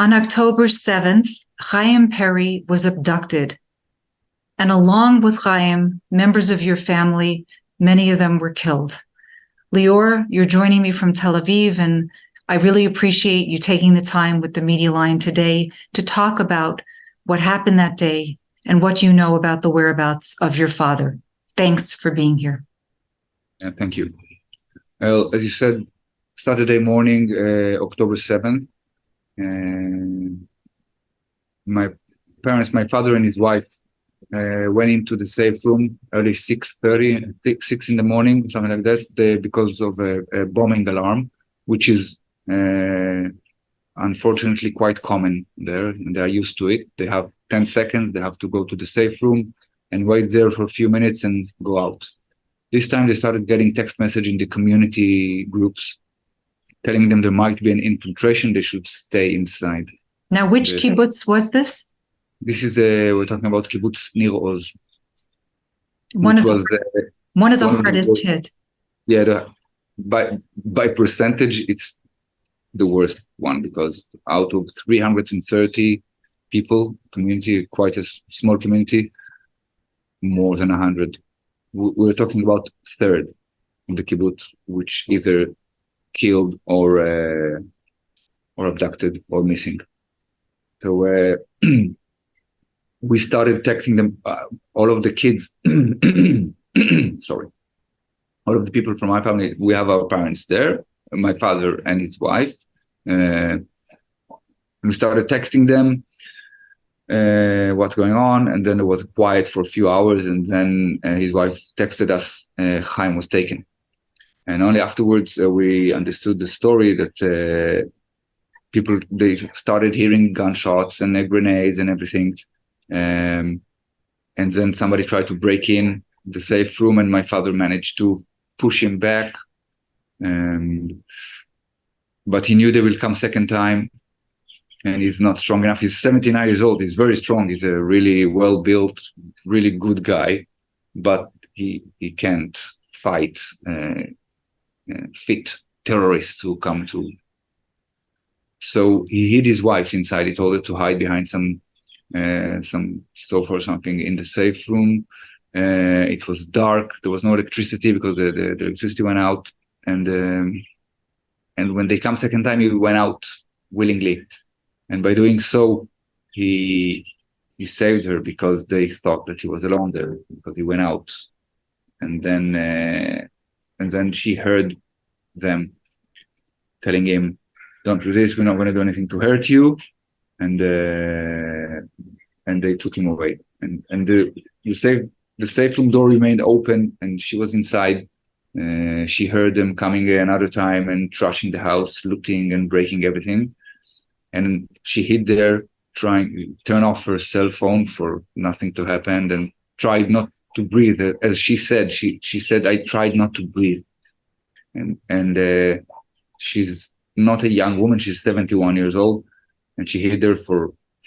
On October 7th, Peri was abducted. And along with Chaim, members of your family, many of them were killed. Lior, you're joining me from Tel Aviv, and I really appreciate you taking the time with the Media Line today to talk about what happened that day and what you know about the whereabouts of your father. Thanks for being here. Yeah, thank you. Well, as you said, Saturday morning, October 7th, my parents, my father and his wife, went into the safe room early 6:30, 6 in the morning, something like that, because of a bombing alarm, which is unfortunately quite common there, and they are used to it. They have 10 seconds, they have to go to the safe room and wait there for a few minutes and go out. This time they started getting text message in the community groups telling them there might be an infiltration, they should stay inside. Now, which kibbutz was this? This is we're talking about kibbutz Nir Oz. One of the hardest hit. Yeah, by percentage, it's the worst one, because out of 330 people, community, quite a small community, more than 100. We're talking about third in the kibbutz, which either killed or abducted or missing. So we started texting them, all of the kids, sorry, all of the people from my family. We have our parents there, my father and his wife. We started texting them what's going on, and then it was quiet for a few hours, and then his wife texted us Chaim was taken. And only afterwards we understood the story that they started hearing gunshots and grenades and everything. And then somebody tried to break in the safe room, and my father managed to push him back. But he knew they will come second time, and he's not strong enough. He's 79 years old. He's very strong. He's a really well-built, really good guy, but he can't fight fit terrorists who come to. So he hid his wife inside. He told her to hide behind some sofa or something in the safe room. It was dark. There was no electricity because the electricity went out. And when they come second time, he went out willingly. And by doing so, he saved her, because they thought that he was alone there, because he went out. And then she heard them telling him, "Don't resist. We're not going to do anything to hurt you." And they took him away. And the safe room door remained open, and she was inside. She heard them coming another time and trashing the house, looting and breaking everything. And she hid there, trying to turn off her cell phone for nothing to happen, and tried not to breathe. As she said, she said, "I tried not to breathe." And she's not a young woman. She's 71 years old. And she hid there for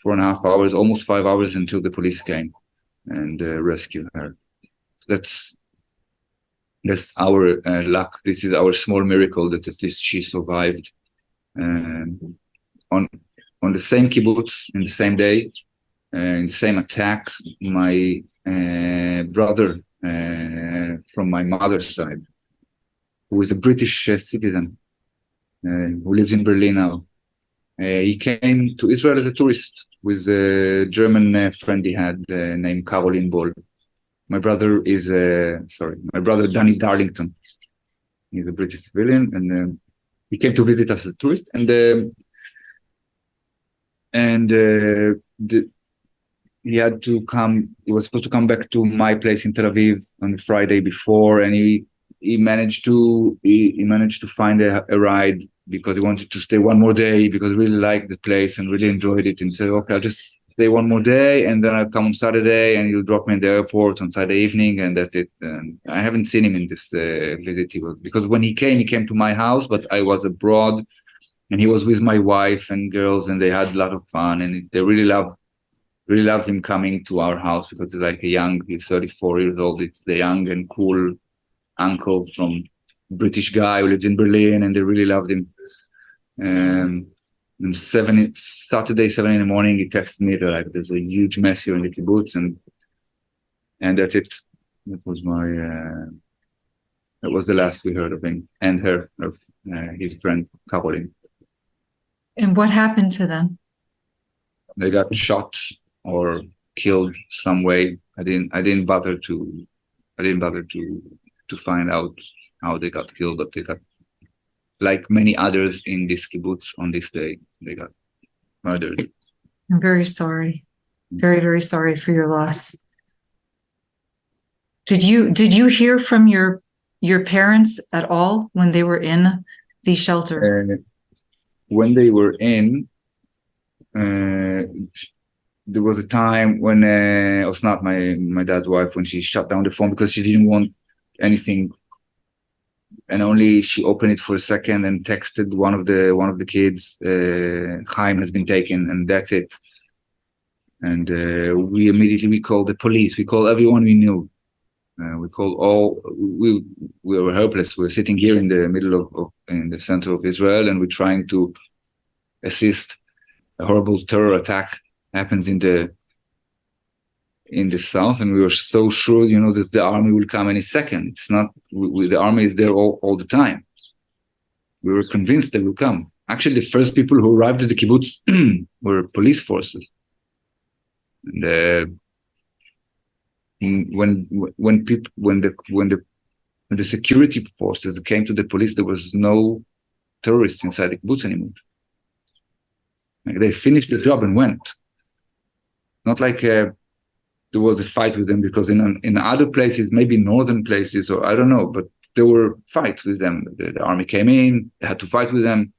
4.5 hours, almost 5 hours, until the police came and rescued her. That's our luck. This is our small miracle that at least she survived. On the same kibbutz, in the same day, in the same attack, my brother from my mother's side, who is a British citizen, who lives in Berlin now, he came to Israel as a tourist with a German friend he had named Caroline Boll. My brother Danny Darlington. He's a British civilian, and he came to visit us as a tourist. He had to come. He was supposed to come back to my place in Tel Aviv on the Friday before, and he managed to find a ride, because he wanted to stay one more day, because he really liked the place and really enjoyed it, and said, "Okay, I'll just stay one more day, and then I'll come on Saturday, and he'll drop me in the airport on Saturday evening, and that's it." And I haven't seen him in this visit, because when he came to my house, but I was abroad, and he was with my wife and girls, and they had a lot of fun, and they really loved him coming to our house, because he's 34 years old. It's the young and cool uncle from British guy who lives in Berlin, and they really loved him. And Saturday, 7 in the morning, he texted me that like there's a huge mess here in the kibbutz, and that's it. That was that was the last we heard of him and his friend Caroline. And what happened to them? They got shot or killed some way. I didn't bother to find out how they got killed, but they got, like many others in this kibbutz on this day, they got murdered. I'm very sorry. Very, very sorry for your loss. Did you hear from your parents at all when they were in the shelter? When they were in, there was a time when Osnat, my dad's wife, when she shut down the phone because she didn't want anything, and only she opened it for a second and texted one of the kids, Chaim has been taken, and that's it. And we immediately called the police. We called everyone we knew. We called we were helpless. We were sitting here in the middle in the center of Israel, and we're trying to assist. A horrible terror attack happens in the south, and we were so sure, that the army will come any second. It's not, the army is there all the time. We were convinced they will come. Actually, the first people who arrived at the kibbutz were police forces. And when the security forces came to the police, there was no terrorists inside the kibbutz anymore. Like, they finished the job and went. Not like there was a fight with them, because in other places, maybe northern places, or I don't know, but there were fights with them. The army came in, they had to fight with them.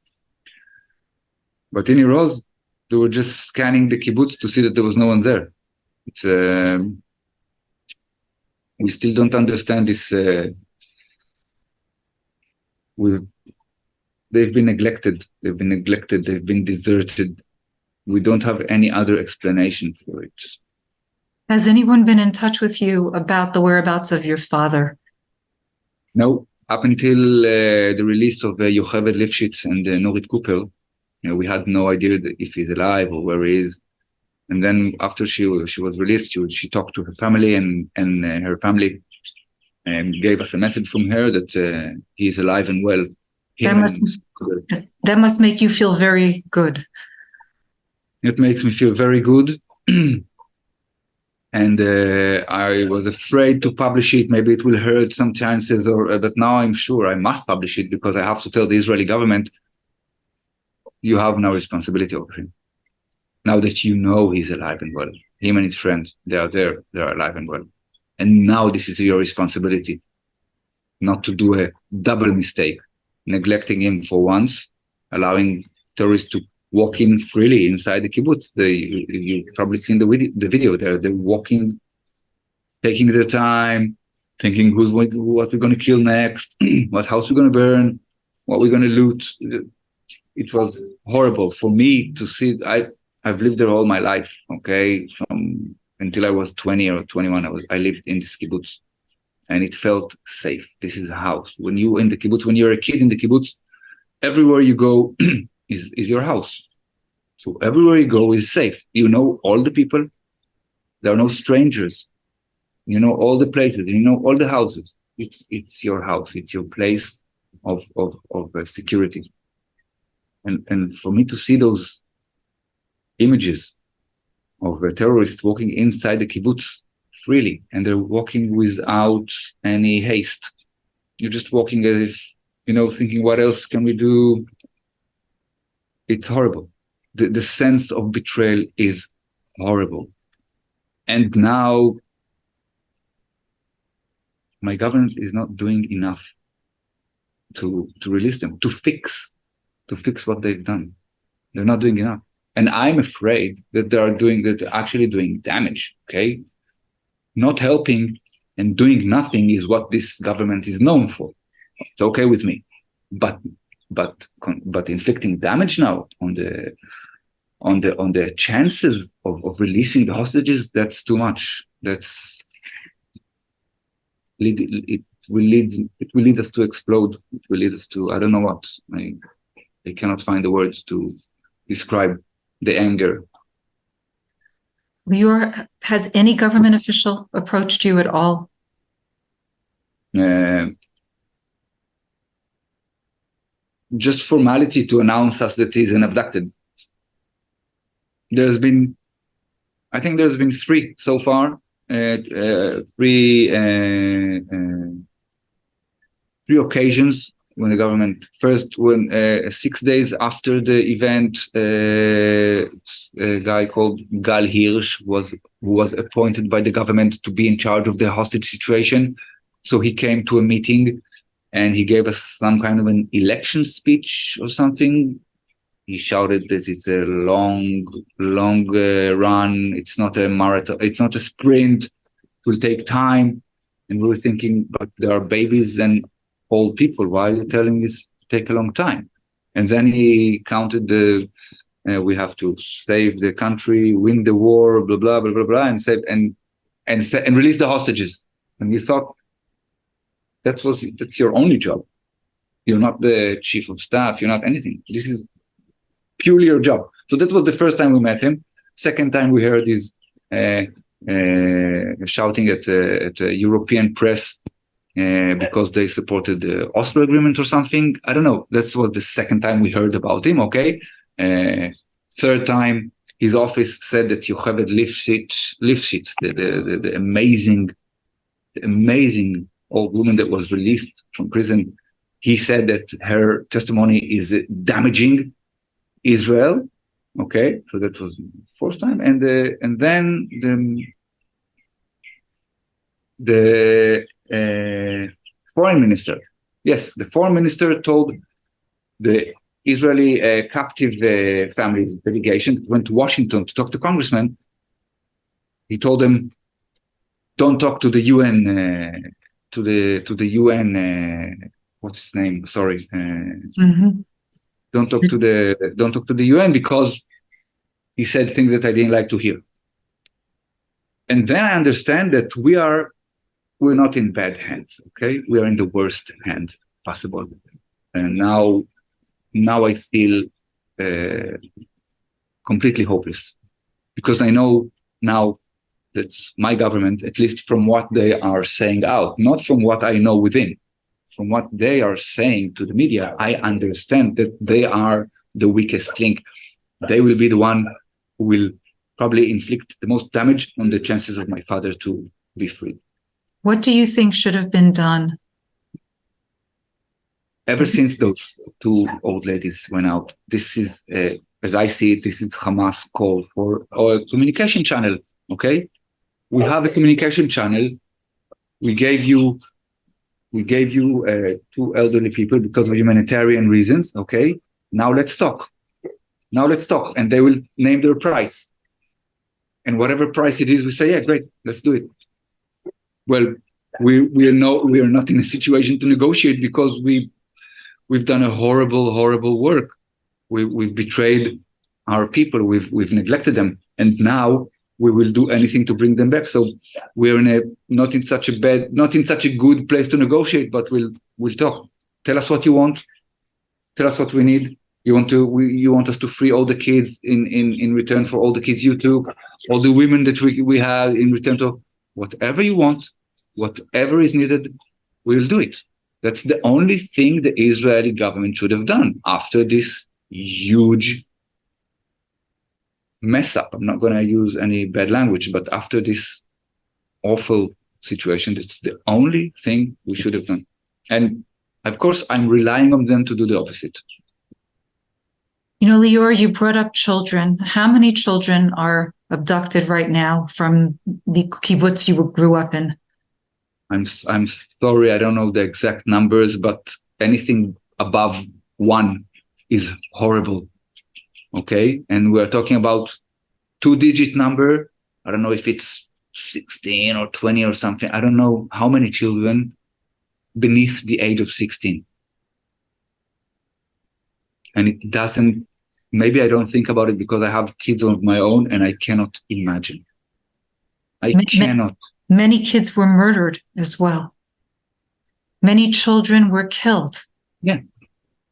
But in Iroz, they were just scanning the kibbutz to see that there was no one there. It's we still don't understand this. They've been neglected. They've been deserted. We don't have any other explanation for it. Has anyone been in touch with you about the whereabouts of your father? No, up until the release of Yocheved Lifshitz and Norit Cooper, we had no idea if he's alive or where he is. And then after she was released, she talked to her family, and her family gave us a message from her that he's alive and well. That must make you feel very good. It makes me feel very good. And I was afraid to publish it. Maybe it will hurt some chances, but now I'm sure I must publish it, because I have to tell the Israeli government, you have no responsibility over him. Now that you know he's alive and well, him and his friends, they are there, they are alive and well. And now this is your responsibility, not to do a double mistake, neglecting him for once, allowing terrorists to walk in freely inside the kibbutz. You've probably seen the video. They're walking, taking their time, thinking what we're going to kill next, what house we're going to burn, what we're going to loot. It was horrible for me to see. I've lived there all my life, okay? From until I was 20 or 21, I lived in this kibbutz, and it felt safe. This is a house. When you're in the kibbutz, when you're a kid in the kibbutz, everywhere you go is your house. So everywhere you go is safe. You know all the people. There are no strangers. You know all the places. You know all the houses. It's your house. It's your place of security. And for me to see those images of terrorists walking inside the kibbutz freely, and they're walking without any haste. You're just walking as if, thinking, what else can we do? It's horrible. The sense of betrayal is horrible. And now my government is not doing enough to release them, to fix what they've done. They're not doing enough. And I'm afraid that they're actually doing damage, okay? Not helping and doing nothing is what this government is known for. It's okay with me. But inflicting damage now on the chances of releasing the hostages, that's too much. It will lead us to explode. It will lead us to, I don't know what. I cannot find the words to describe the anger. Lior, has any government official approached you at all? Just formality to announce us that he's an abducted. I think there's been three so far. Three occasions when the government first, when 6 days after the event, a guy called Gal Hirsch who was appointed by the government to be in charge of the hostage situation. So he came to a meeting and he gave us some kind of an election speech or something. He shouted that it's a long run. It's not a marathon. It's not a sprint. It will take time. And we were thinking, but there are babies and old people. Why are you telling this to take a long time? And then he counted we have to save the country, win the war, blah blah blah blah blah, and save and release the hostages. And we thought that's your only job. You're not the chief of staff. You're not anything. This is purely your job. So that was the first time we met him. Second time we heard his shouting at European press because they supported the Oslo agreement or something. I don't know. That was the second time we heard about him. Okay. Third time, his office said that Yocheved Lifshitz, the amazing old woman that was released from prison, he said that her testimony is damaging Israel. Okay, so that was the first time, and then the foreign minister. Yes, the foreign minister told the Israeli captive families delegation went to Washington to talk to congressmen. He told them, "Don't talk to the UN, to the UN. What's his name? Sorry." Don't talk to the UN because he said things that I didn't like to hear. And then I understand that we're not in bad hands. Okay, we are in the worst hand possible. And now I feel completely hopeless because I know now that my government, at least from what they are saying out, not from what I know within. From what they are saying to the media, I understand that they are the weakest link. They will be the one who will probably inflict the most damage on the chances of my father to be free. What do you think should have been done? Ever since those two old ladies went out, this is, as I see it, this is Hamas call for a communication channel, okay? We have a communication channel. We gave you two elderly people because of humanitarian reasons. Okay, now let's talk. And they will name their price. And whatever price it is, we say, yeah, great, let's do it. Well, we are not in a situation to negotiate because we've done a horrible work. We've betrayed our people. We've neglected them, and now we will do anything to bring them back. So we're not in such a good place to negotiate, but we'll talk. Tell us what you want. Tell us what we need. You want us to free all the kids in return for all the kids you took, all the women that we have in return to whatever you want, whatever is needed, we'll do it. That's the only thing the Israeli government should have done after this huge mess up. I'm not going to use any bad language, but after this awful situation, it's the only thing we should have done. And of course, I'm relying on them to do the opposite. You know, Lior, you brought up children. How many children are abducted right now from the kibbutz you grew up in? I'm sorry, I don't know the exact numbers, but anything above 1 is horrible. Okay, and we're talking about 2-digit number. I don't know if it's 16 or 20 or something. I don't know how many children beneath the age of 16. And it doesn't, maybe I don't think about it because I have kids of my own and I cannot imagine. Cannot. Many kids were murdered as well. Many children were killed. Yeah.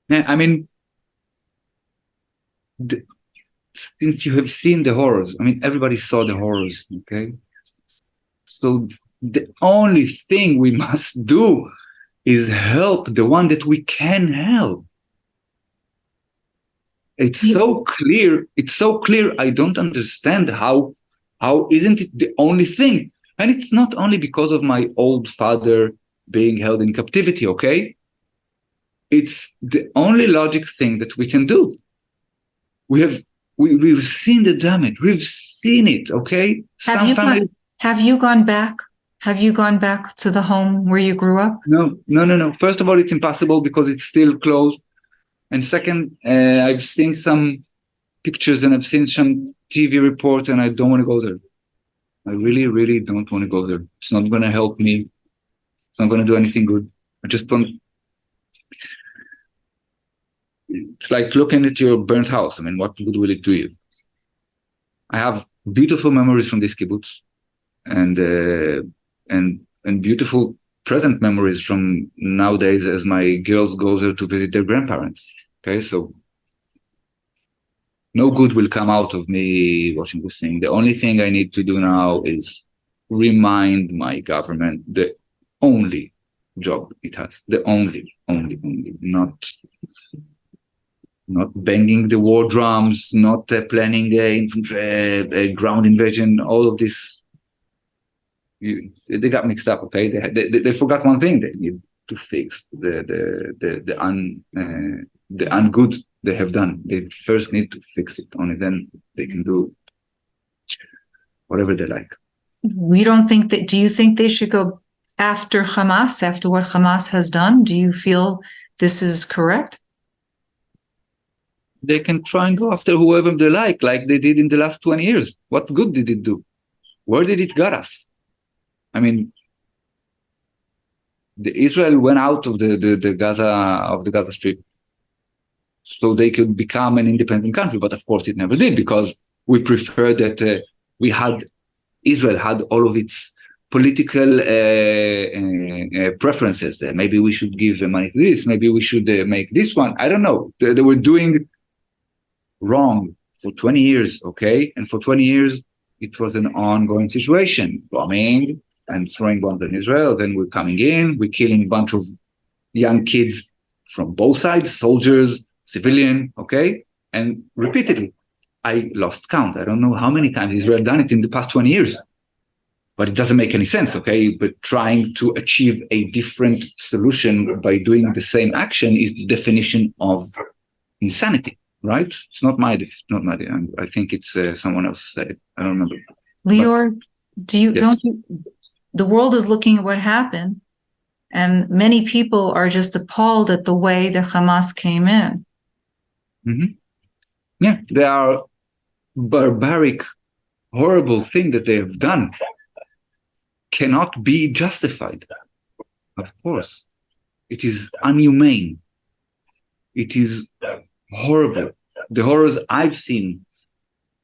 I mean, since you have seen the horrors, I mean, everybody saw the horrors, okay? So the only thing we must do is help the one that we can help. It's so clear. It's so clear. I don't understand how isn't it the only thing? And it's not only because of my old father being held in captivity, okay? It's the only logic thing that we can do. We've seen the damage. We've seen it, okay? Have you gone back? Have you gone back to the home where you grew up? No. First of all, it's impossible because it's still closed. And second, I've seen some pictures and I've seen some TV reports and I don't want to go there. I really, really don't want to go there. It's not going to help me. It's not going to do anything good. I just don't. It's like looking at your burnt house. I mean, what good will it do you? I have beautiful memories from this kibbutz and beautiful present memories from nowadays as my girls go there to visit their grandparents. Okay, so no good will come out of me watching this thing. The only thing I need to do now is remind my government the only job it has, the only, not banging the war drums, not planning the infantry, ground invasion, all of this. They got mixed up, okay? They forgot one thing. They need to fix the ungood they have done. They first need to fix it. Only then they can do whatever they like. We don't think that. Do you think they should go after Hamas, after what Hamas has done? Do you feel this is correct? They can try and go after whoever they like they did in the last 20 years. What good did it do? Where did it get us? I mean, Israel went out of the Gaza Strip so they could become an independent country, but of course it never did because we prefer that Israel had all of its political preferences. Maybe we should give money to this. Maybe we should make this one. I don't know. They were doing wrong for 20 years, okay? And for 20 years, it was an ongoing situation, bombing and throwing bombs on Israel. Then we're coming in, we're killing a bunch of young kids from both sides, soldiers, civilian, okay? And repeatedly, I lost count. I don't know how many times Israel done it in the past 20 years, but it doesn't make any sense, okay? But trying to achieve a different solution by doing the same action is the definition of insanity. Right? It's not my. I think it's someone else said it. I don't remember. Lior, the world is looking at what happened, and many people are just appalled at the way that Hamas came in. Mm-hmm. Yeah, they are barbaric, horrible thing that they have done cannot be justified. Of course, it is inhumane. It is horrible. The horrors I've seen.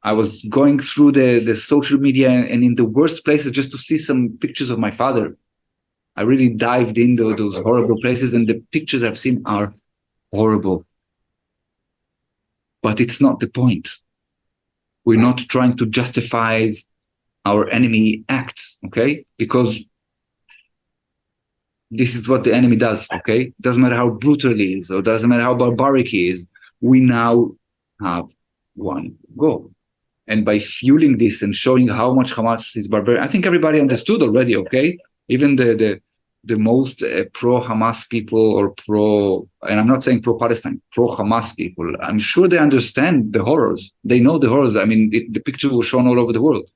I was going through the social media and in the worst places just to see some pictures of my father. I really dived into those horrible places and the pictures I've seen are horrible. But it's not the point. We're not trying to justify our enemy acts, okay? Because this is what the enemy does, okay? Doesn't matter how brutal he is or doesn't matter how barbaric he is. We now have one goal. And by fueling this and showing how much Hamas is barbaric, I think everybody understood already, okay? Even the most pro-Hamas people or and I'm not saying pro-Palestine, pro-Hamas people, I'm sure they understand the horrors. They know the horrors. I mean, the pictures were shown all over the world.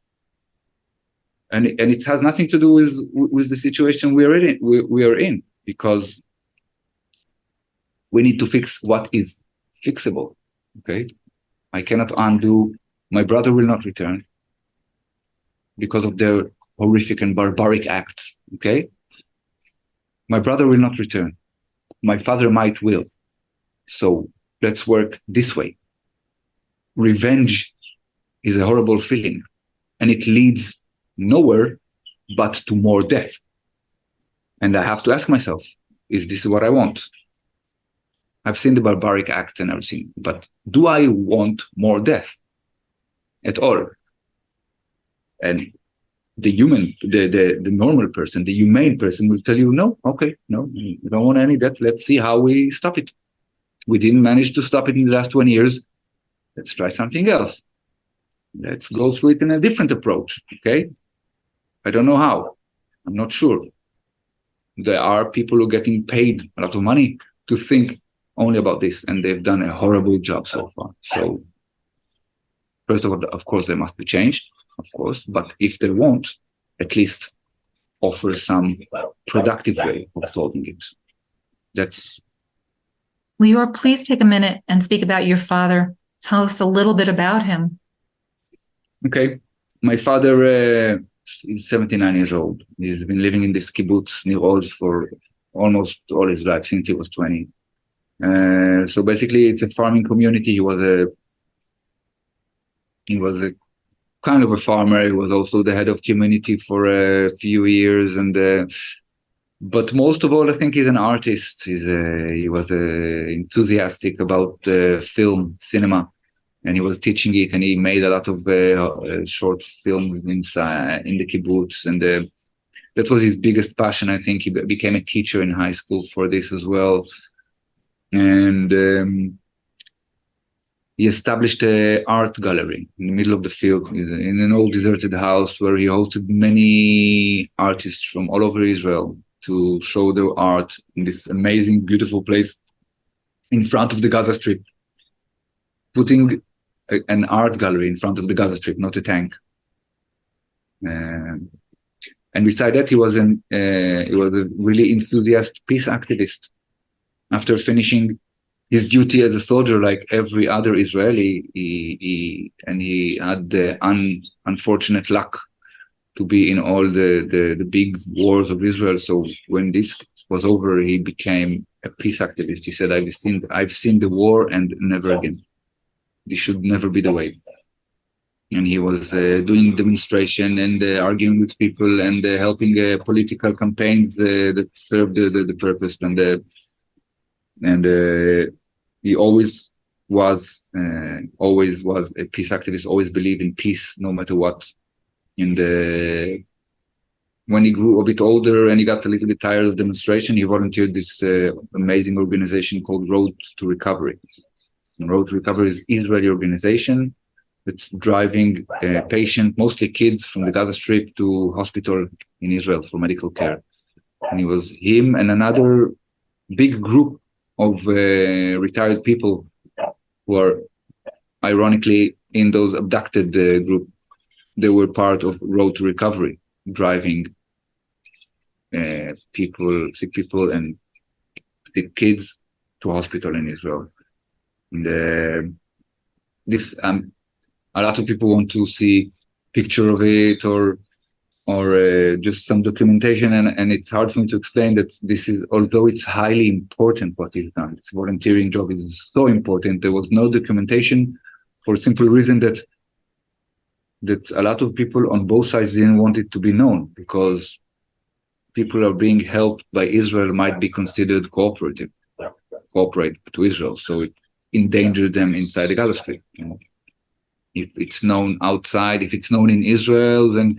And it has nothing to do with the situation we are in, because we need to fix what is fixable, okay? I cannot undo. My brother will not return because of their horrific and barbaric acts, okay? My brother will not return. My father might will. So let's work this way. Revenge is a horrible feeling, and it leads nowhere but to more death. And I have to ask myself, is this what I want? I've seen the barbaric acts and everything, but do I want more death? at all. And the normal person, the humane person will tell you, no, okay, no, we don't want any of that. Let's see how we stop it. We didn't manage to stop it in the last 20 years. Let's try something else. Let's go through it in a different approach, okay? I don't know how. I'm not sure. There are people who are getting paid a lot of money to think only about this, and they've done a horrible job so far. So, first of all, of course, they must be changed, of course, but if they won't, at least offer some productive way of solving it. That's... Lior, please take a minute and speak about your father. Tell us a little bit about him. Okay. My father is 79 years old. He's been living in this kibbutz near Oz for almost all his life, since he was 20. So basically, it's a farming community. He was a kind of a farmer. He was also the head of community for a few years, and but most of all, I think he's an artist. He was enthusiastic about film, cinema, and he was teaching it, and he made a lot of short films in the kibbutz, and that was his biggest passion. I think he became a teacher in high school for this as well, and he established an art gallery in the middle of the field, in an old deserted house, where he hosted many artists from all over Israel to show their art in this amazing, beautiful place in front of the Gaza Strip, putting an art gallery in front of the Gaza Strip, not a tank. And beside that, he was a really enthusiastic peace activist. After finishing his duty as a soldier, like every other Israeli, he had the unfortunate luck to be in all the big wars of Israel. So when this was over, he became a peace activist. He said, I've seen the war and never again. This should never be the way. And he was doing demonstration and arguing with people and helping political campaigns that served the purpose. And he always was a peace activist, always believed in peace, no matter what. And when he grew a bit older and he got a little bit tired of demonstration, he volunteered this amazing organization called Road to Recovery. And Road to Recovery is an Israeli organization that's driving patients, mostly kids, from the Gaza Strip to hospital in Israel for medical care. And it was him and another big group of retired people who are ironically in those abducted group. They were part of Road to Recovery, driving sick people and sick kids to hospital in Israel. And this a lot of people want to see picture of it or just some documentation, and it's hard for me to explain that this is, although it's highly important what is done, this volunteering job is so important. There was no documentation for a simple reason that a lot of people on both sides didn't want it to be known, because people are being helped by Israel might be considered cooperate to Israel, so it endangered them inside the Gaza Strip. You know? If it's known outside, if it's known in Israel, then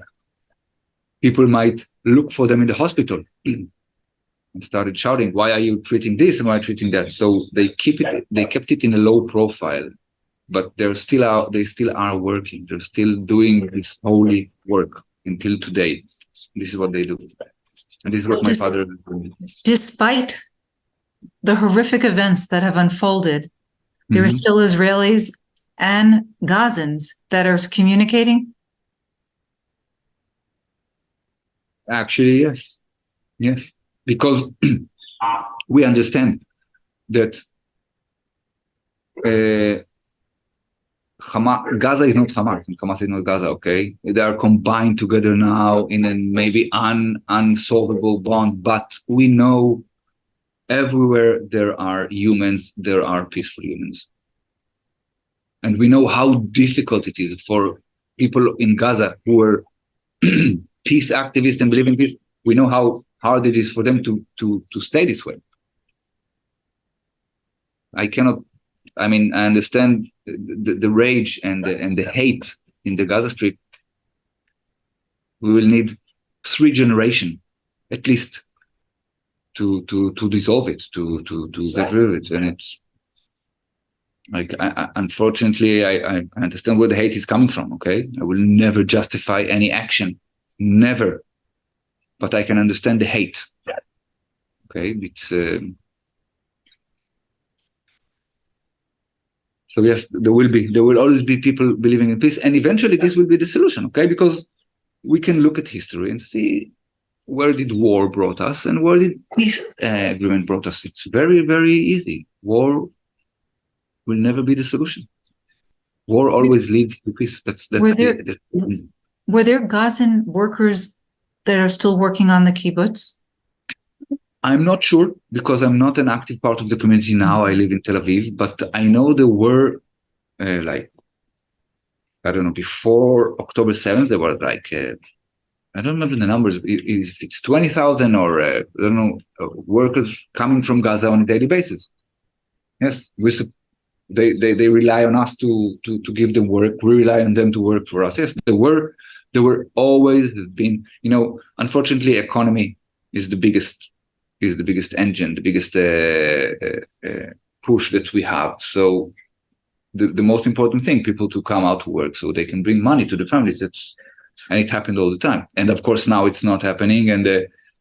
people might look for them in the hospital and started shouting, "Why are you treating this and why are you treating that?" So they kept it in a low profile, but they still are working. They're still doing this holy work until today. This is what they do, and this is what my father is doing. Despite the horrific events that have unfolded, there are still Israelis and Gazans that are communicating? Actually, yes, because we understand that Gaza is not Hamas, and Hamas is not Gaza, okay? They are combined together now in a maybe unsolvable bond, but we know everywhere there are humans, there are peaceful humans. And we know how difficult it is for people in Gaza who are peace activists and believe in peace. We know how hard it is for them to stay this way. I understand the rage and the hate in the Gaza Strip, we will need 3 generations at least to dissolve it, to get rid of it. And it's like, unfortunately, I understand where the hate is coming from. Okay, I will never justify any action, never. But I can understand the hate. Okay, it's so yes, there will always be people believing in peace, and eventually this will be the solution. Okay, because we can look at history and see where did war brought us and where did peace agreement brought us. It's very, very easy. War will never be the solution. War always leads to peace. Were there Gazan workers that are still working on the kibbutz? I'm not sure because I'm not an active part of the community now. I live in Tel Aviv, but I know there were I don't know, before October 7th, there were I don't remember the numbers, if it's 20,000 or I don't know, workers coming from Gaza on a daily basis. Yes, they rely on us to give them work. We rely on them to work for us. Yes, there were always been, unfortunately, economy is the biggest engine, the biggest push that we have. So the most important thing, people to come out to work so they can bring money to the families. And it happened all the time. And of course, now it's not happening. And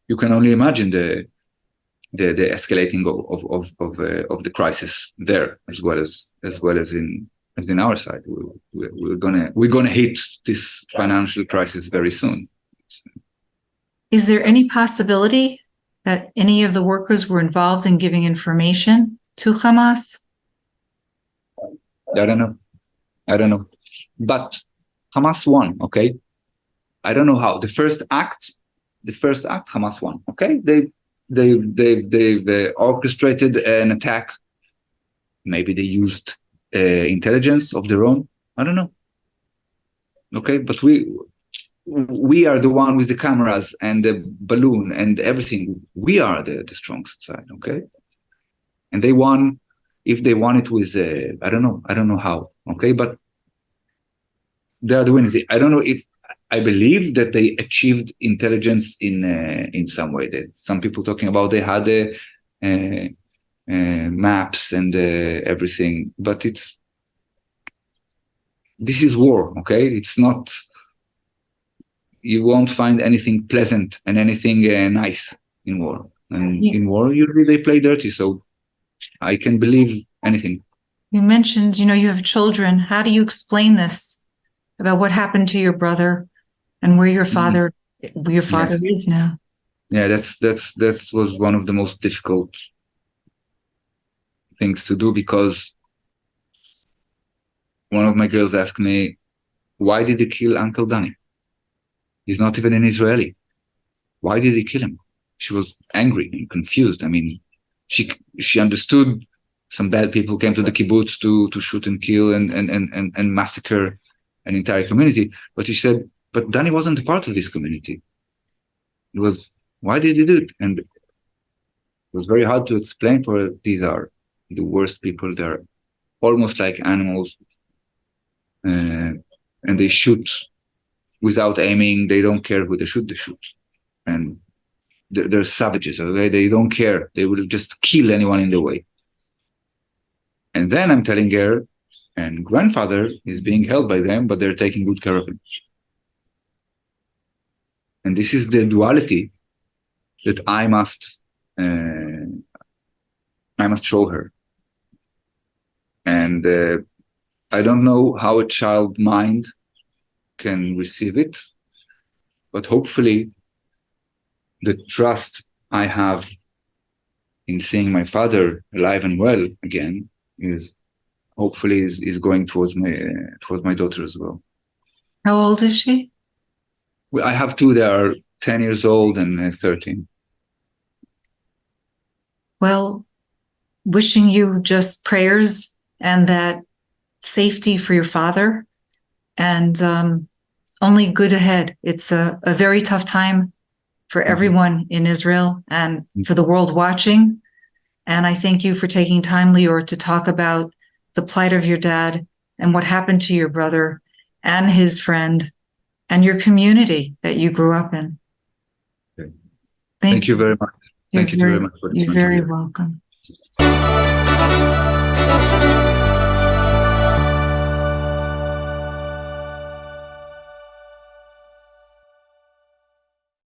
you can only imagine the escalating of the crisis there, as well as in our side. We're gonna hit this financial crisis very soon. Is there any possibility that any of the workers were involved in giving information to Hamas? I don't know. But Hamas won, okay? I don't know how. The first act, Hamas won, okay? They've orchestrated an attack. Maybe they used intelligence of their own. I don't know. Okay, but we are the one with the cameras and the balloon and everything. We are the strong side, okay? And they won. If they won it with, I don't know how, okay? But they are the winners. I don't know if, I believe that they achieved intelligence in some way. That some people talking about they had maps and everything, but this is war, okay? It's not. You won't find anything pleasant and anything nice in war. And in war, usually they play dirty. So I can believe anything. You mentioned, you have children. How do you explain this about what happened to your brother and where your father is now? Yeah, that was one of the most difficult things to do, because one of my girls asked me, why did he kill Uncle Danny? He's not even an Israeli. Why did he kill him? She was angry and confused. I mean, she understood some bad people came to the kibbutz to shoot and kill and massacre an entire community. But she said, but Danny wasn't a part of this community. It was, why did he do it? And it was very hard to explain for her. These are the worst people. They're almost like animals. And they shoot without aiming. They don't care who they shoot. And they're savages. Okay? They don't care. They will just kill anyone in the way. And then I'm telling her, and grandfather is being held by them, but they're taking good care of him. And this is the duality that I must show her. And I don't know how a child mind can receive it, but hopefully the trust I have in seeing my father alive and well again is going towards my daughter as well. How old is she? Well, I have two. They are 10 years old and 13. Well, wishing you just prayers and that safety for your father, and only good ahead. It's a very tough time for everyone in Israel and for the world watching. And I thank you for taking time, Lior, to talk about the plight of your dad and what happened to your brother, and his friend and your community that you grew up in. Okay. Thank you very much. Thank you very much for the You're time to very hear. welcome.